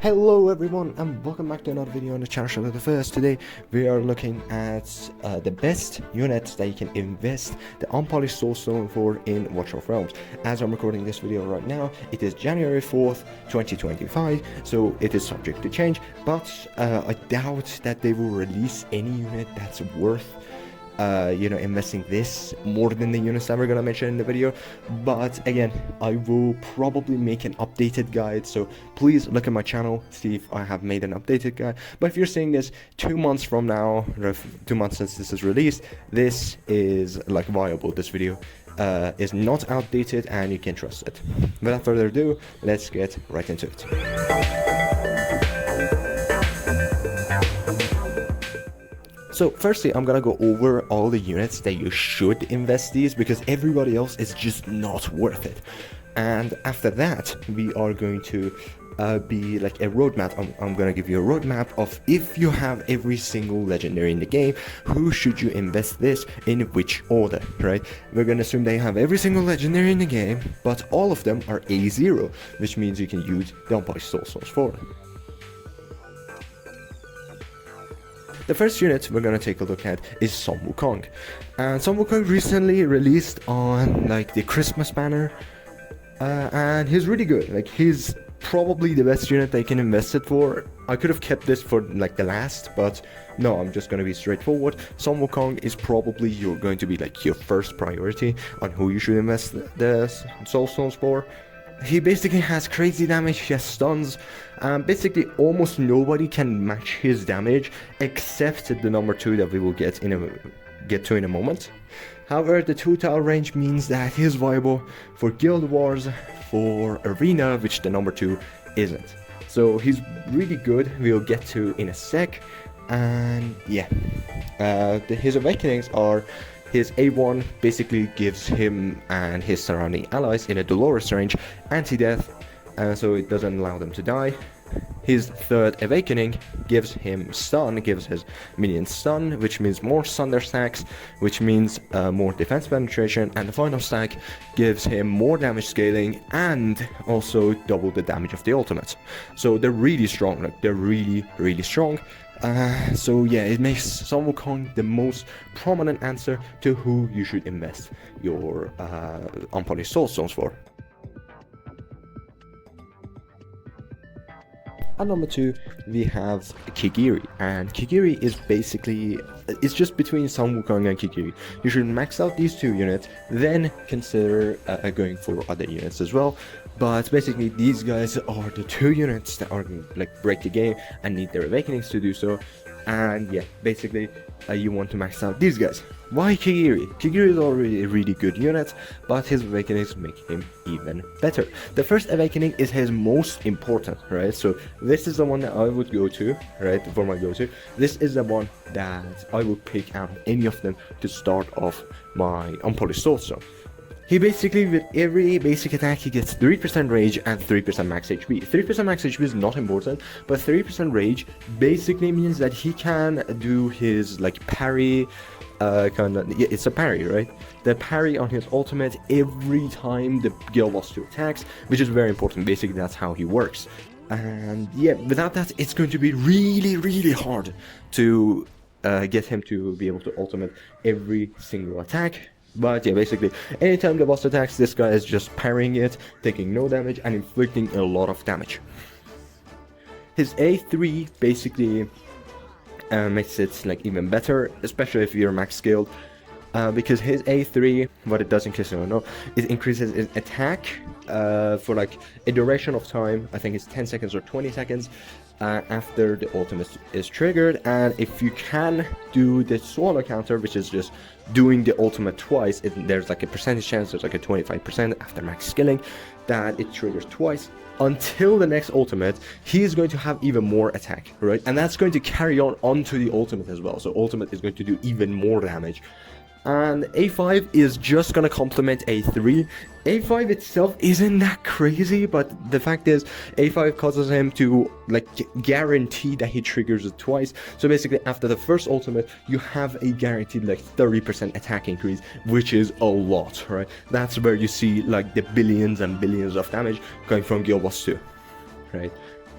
Hello everyone and welcome back to another video on the channel Shadow the First. Today we are looking at the best units that you can invest the Unpolished soulstone for in Watch of Realms. As I'm recording this video right now, it is January 4th 2025, so it is subject to change, but I doubt that they will release any unit that's worth investing this more than the units that we're gonna mention in the video. But again, I will probably make an updated guide, so please look at my channel, see if I have made an updated guide. But if you're seeing this 2 months from now, or 2 months since this is released, this is like viable. This video is not outdated and you can trust it. Without further ado, let's get right into it. So firstly, I'm gonna go over all the units that you should invest these, because everybody else is just not worth it. And after that, we are going to be like a roadmap. I'm gonna give you a roadmap of, if you have every single legendary in the game, who should you invest this in which order, right? We're gonna assume they have every single legendary in the game, but all of them are A0, which means you can use the Unpolished soulstones for them. The first unit we're gonna take a look at is some Wukong, and some Wukong recently released on like the Christmas banner, and he's really good. Like, he's probably the best unit they can invest it for. I could have kept this for like the last, but no, I'm just gonna be straightforward. Some Wukong is probably going to be like your first priority on who you should invest the soulstones for. He basically has crazy damage, he has stuns, basically almost nobody can match his damage except the number 2 that we will get to in a moment. However, the 2-tower range means that he's viable for Guild Wars, for Arena, which the number 2 isn't. So he's really good, we'll get to in a sec. And yeah, his awakenings are: his A1 basically gives him and his surrounding allies in a Dolores range anti-death, so it doesn't allow them to die. His third awakening gives him stun, gives his minions stun, which means more thunder stacks, which means more defense penetration, and the final stack gives him more damage scaling and also double the damage of the ultimate. So they're really strong, like they're really strong. So yeah, it makes some Wukong the most prominent answer to who you should invest your Unpolished soulstones for. At number 2, we have Kiri, and Kiri is basically, it's just between Sun Wukong and Kiri. You should max out these 2 units, then consider going for other units as well. But basically, these guys are the 2 units that are like break the game and need their awakenings to do so. And yeah, basically, you want to max out these guys. Why Kiri? Kiri is already a really good unit, but his awakenings make him even better. The first awakening is his most important, right? So this is the one that I would go to, right, for my go-to. This is the one that I would pick out of any of them to start off my Unpolished soulstone. He basically, with every basic attack, he gets 3% rage and 3% max HP. 3% max HP is not important, but 3% rage basically means that he can do his like parry, it's a parry, right? The parry on his ultimate every time the Guild Wars 2 attacks, which is very important. Basically, that's how he works. And yeah, without that, it's going to be really hard to get him to be able to ultimate every single attack. But yeah, basically, anytime the boss attacks, this guy is just parrying it, taking no damage, and inflicting a lot of damage. His A3 basically makes it like even better, especially if you're max scaled, because his A3, what it does, in case you don't know, it increases his attack for like a duration of time. I think it's 10 seconds or 20 seconds after the ultimate is triggered. And if you can do the swallow counter, which is just doing the ultimate twice, there's like a percentage chance, there's like a 25% after max skilling, that it triggers twice. Until the next ultimate, he is going to have even more attack, right? And that's going to carry on onto the ultimate as well. So ultimate is going to do even more damage. And A5 is just gonna complement A3. A5 itself isn't that crazy, but the fact is A5 causes him to like guarantee that he triggers it twice. So basically, after the first ultimate, you have a guaranteed like 30% attack increase, which is a lot, right? That's where you see like the billions and billions of damage going from Guild Wars 2, right?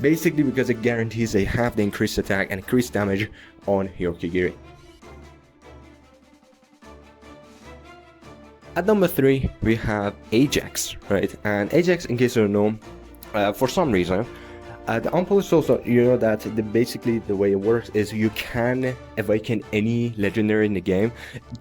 basically because it guarantees they have the increased attack and increased damage on your Kigiri. At number 3, we have Ajax, right? And Ajax, in case you don't know, for some reason, the Unpolished soulstone, you know that basically the way it works is you can awaken any legendary in the game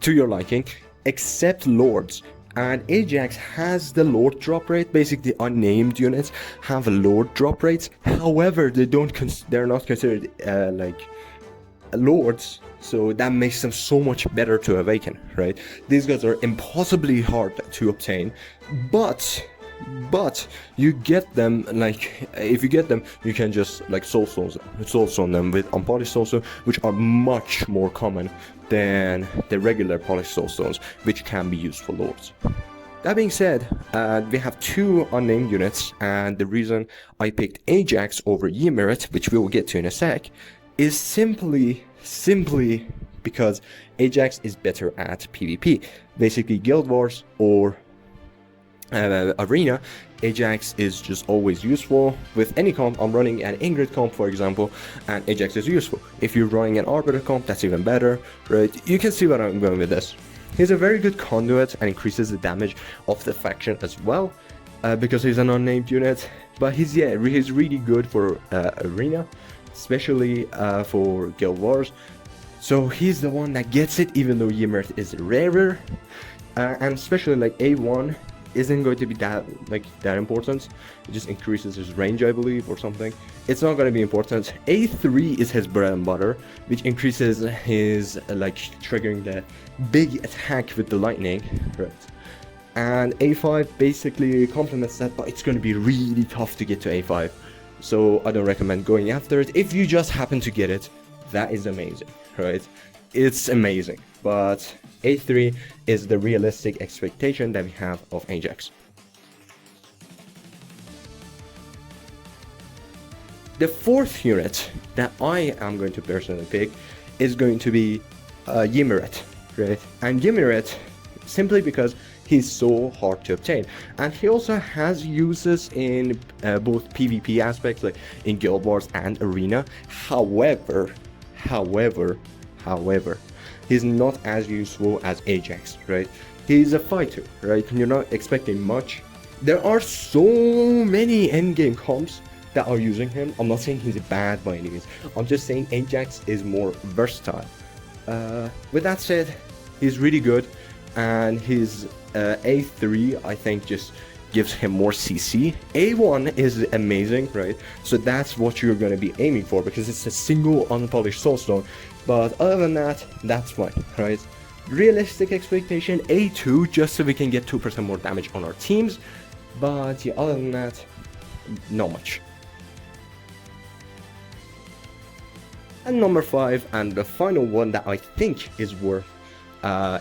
to your liking, except Lords. And Ajax has the Lord drop rate. Basically, unnamed units have a Lord drop rates. However, they're not considered like Lords, so that makes them so much better to awaken, right? These guys are impossibly hard to obtain, but you get them, like, if you get them, you can just like soulstone them with unpolished soulstone, which are much more common than the regular polished soulstones, which can be used for Lords. That being said, we have 2 unnamed units, and the reason I picked Ajax over Yirat, which we will get to in a sec, is simply because Ajax is better at PvP. Basically, Guild Wars or Arena, Ajax is just always useful. With any comp, I'm running an Ingrid comp, for example, and Ajax is useful. If you're running an Arbiter comp, that's even better, right? You can see where I'm going with this. He's a very good conduit and increases the damage of the faction as well, because he's an unnamed unit. But he's really good for Arena, especially for Guild Wars. So he's the one that gets it, even though Yirat is rarer, and especially like A1 isn't going to be that important. It just increases his range, I believe, or something. It's not going to be important. A3 is his bread and butter, which increases his triggering the big attack with the lightning, right? And A5 basically complements that, but it's going to be really tough to get to A5. So I don't recommend going after it. If you just happen to get it, that is amazing, right? It's amazing, but A3 is the realistic expectation that we have of Ajax. The 4th unit that I am going to personally pick is going to be Yirat, right? And Yirat, simply because he's so hard to obtain, and he also has uses in both PvP aspects, like in Guild Wars and Arena. However, he's not as useful as Ajax, right? He's a fighter, right? You're not expecting much. There are so many endgame comps that are using him. I'm not saying he's bad by any means. I'm just saying Ajax is more versatile. With that said, he's really good, and his A3, I think, just gives him more CC. A1 is amazing, right? So that's what you're going to be aiming for, because it's a single unpolished soulstone. But other than that, that's fine, right? Realistic expectation, A2, just so we can get 2% more damage on our teams. But yeah, other than that, not much. And number 5, and the final one that I think is worth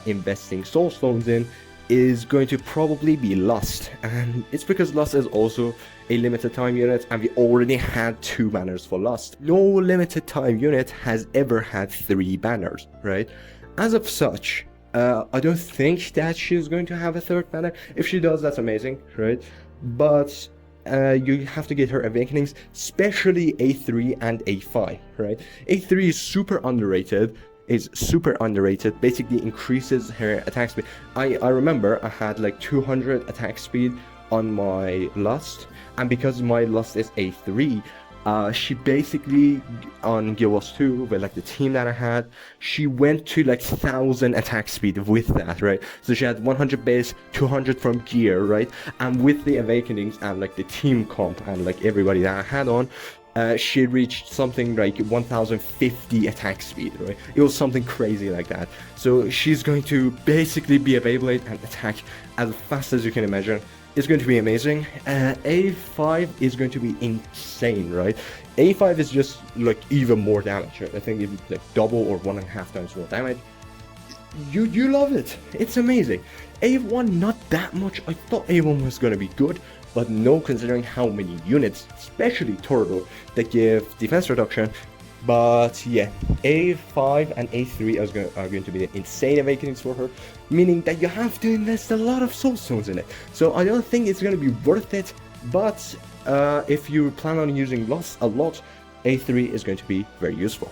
investing soulstones in, is going to probably be Lust. And it's because Lust is also a limited time unit, and we already had 2 banners for Lust. No limited time unit has ever had 3 banners, right? As of such, I don't think that she's going to have a 3rd banner. If she does, that's amazing, right? But you have to get her awakenings, especially A3 and A5, right? A3 is super underrated. Basically increases her attack speed. I remember I had like 200 attack speed on my Lust, and because my Lust is A3, she basically, on Guild Wars 2, with like the team that I had, she went to like 1000 attack speed with that, right? So she had 100 base, 200 from gear, right? And with the awakenings and like the team comp and like everybody that I had on, she reached something like 1050 attack speed, right? It was something crazy like that. So she's going to basically be a Beyblade and attack as fast as you can imagine. It's going to be amazing. A5 is going to be insane, right? A5 is just like even more damage, right? I think it's like double or 1.5 times more damage. You love it. It's amazing. A1, not that much. I thought A1 was going to be good, but no, considering how many units, especially Turtle, that give defense reduction. But yeah, A5 and A3 are going to be the insane awakenings for her, meaning that you have to invest a lot of soulstones in it. So I don't think it's going to be worth it, but if you plan on using loss a lot, A3 is going to be very useful.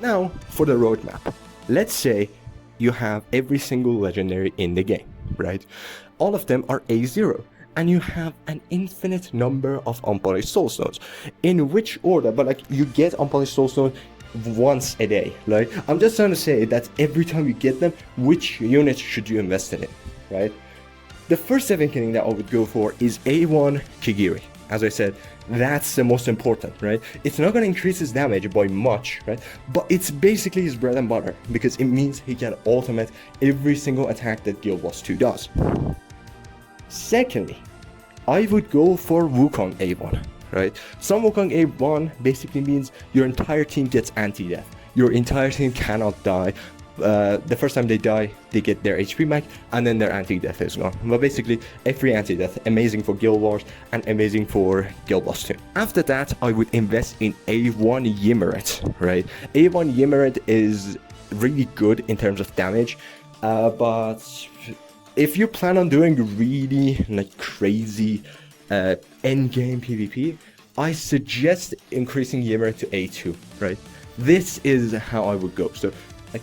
Now, for the roadmap. Let's say you have every single legendary in the game, right? All of them are A0, and you have an infinite number of unpolished soulstones. In which order? But like, you get unpolished soulstone once a day, right? I'm just trying to say that every time you get them, which units should you invest in it, right? The first awakening that I would go for is A1 Kiri. As I said, that's the most important, right? It's not going to increase his damage by much, right? But it's basically his bread and butter, because it means he can ultimate every single attack that Guild Wars 2 does. Secondly, I would go for Wukong A1, right? Some Wukong A1 basically means your entire team gets anti-death. Your entire team cannot die. The first time they die, they get their HP back, and then their anti-death is gone. But basically, every anti-death, amazing for Guild Wars, and amazing for Guild Wars 2. After that, I would invest in A1 Yirat, right? A1 Yirat is really good in terms of damage, but if you plan on doing really like crazy endgame PvP, I suggest increasing Yirat to A2, right? This is how I would go. So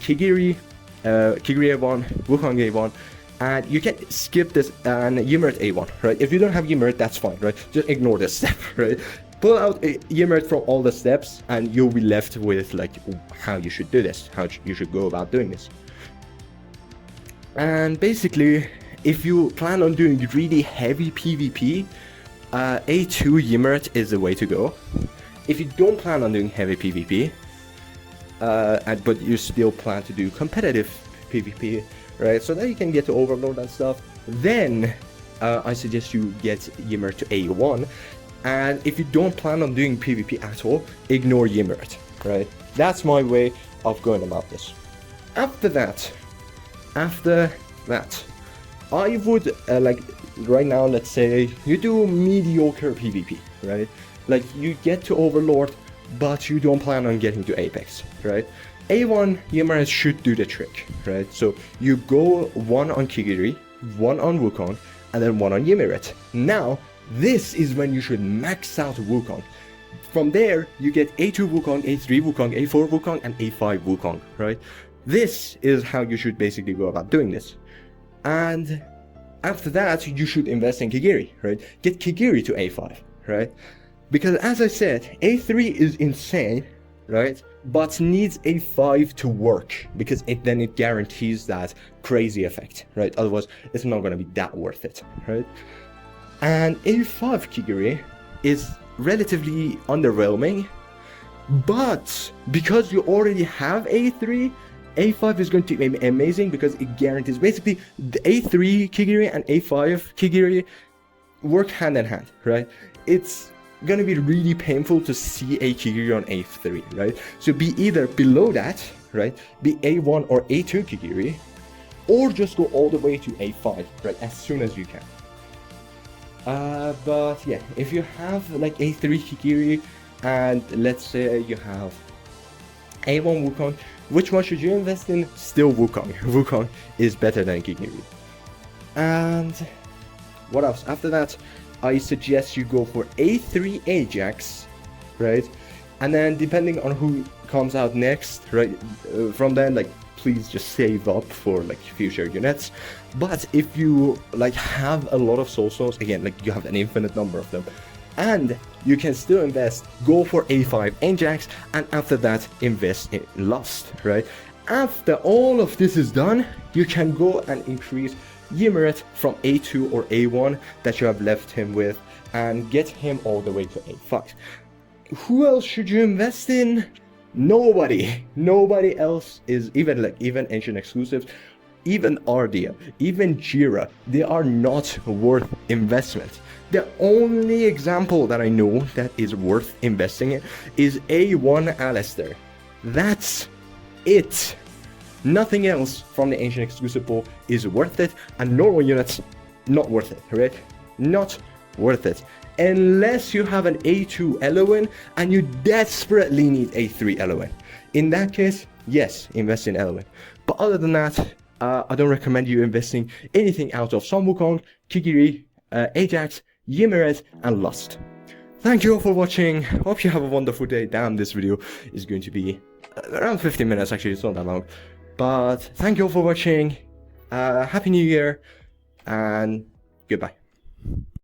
Kiri A1, Wukong A1, and you can skip this and Yirat A1, right? If you don't have Yirat, that's fine, right? Just ignore this step, right? Pull out Yirat from all the steps, and you'll be left with like how you should do this, how you should go about doing this. And basically, if you plan on doing really heavy PvP, A2 Yirat is the way to go. If you don't plan on doing heavy PvP, but you still plan to do competitive PvP, right? So that you can get to Overlord and stuff, then I suggest you get Yirat to A1. And if you don't plan on doing PvP at all, ignore Yirat, right? That's my way of going about this. After that, I would like right now, let's say you do mediocre PvP, right? Like you get to Overlord, but you don't plan on getting to Apex, right? A1 Yirat should do the trick, right? So you go one on Kiri, one on Wukong, and then one on Yirat. Now, this is when you should max out Wukong. From there, you get A2 Wukong, A3 Wukong, A4 Wukong, and A5 Wukong, right? This is how you should basically go about doing this. And after that, you should invest in Kiri, right? Get Kiri to A5, right? Because as I said, A3 is insane, right? But needs A5 to work, because then it guarantees that crazy effect, right? Otherwise, it's not going to be that worth it, right? And A5 Kiri is relatively underwhelming, but because you already have A3, A5 is going to be amazing because it guarantees basically the A3 Kiri and A5 Kiri work hand in hand, right? It's gonna be really painful to see a Kiri on A3, right? So be either below that, right? Be A1 or A2 Kiri, or just go all the way to A5, right? As soon as you can. But yeah, if you have like A3 Kiri, and let's say you have A1 Wukong, which one should you invest in? Still Wukong. Wukong is better than Kiri. And what else? After that, I suggest you go for A3 Ajax, right? And then depending on who comes out next, right? From then, like, please just save up for like future units. But if you like have a lot of soulstones, again, like you have an infinite number of them, and you can still invest, go for A5 Ajax, and after that invest in Lust, right? After all of this is done, you can go and increase Yirat from A2 or A1 that you have left him with, and get him all the way to A5. Who else should you invest in? Nobody else is even ancient exclusives, even Ardia, even Jira. They are not worth investment. The only example that I know that is worth investing in is A1 Alistair. That's it. Nothing else from the ancient exclusive pool is worth it, and normal units, not worth it, right? Not worth it. Unless you have an A2 Eloin and you desperately need A3 Eloin. In that case, yes, invest in Eloin. But other than that, I don't recommend you investing anything out of Sun Wukong, Kiri, Ajax, Yirat, and Lust. Thank you all for watching. Hope you have a wonderful day. Damn, this video is going to be around 15 minutes, actually, it's not that long. But thank you all for watching. Happy New Year, and goodbye.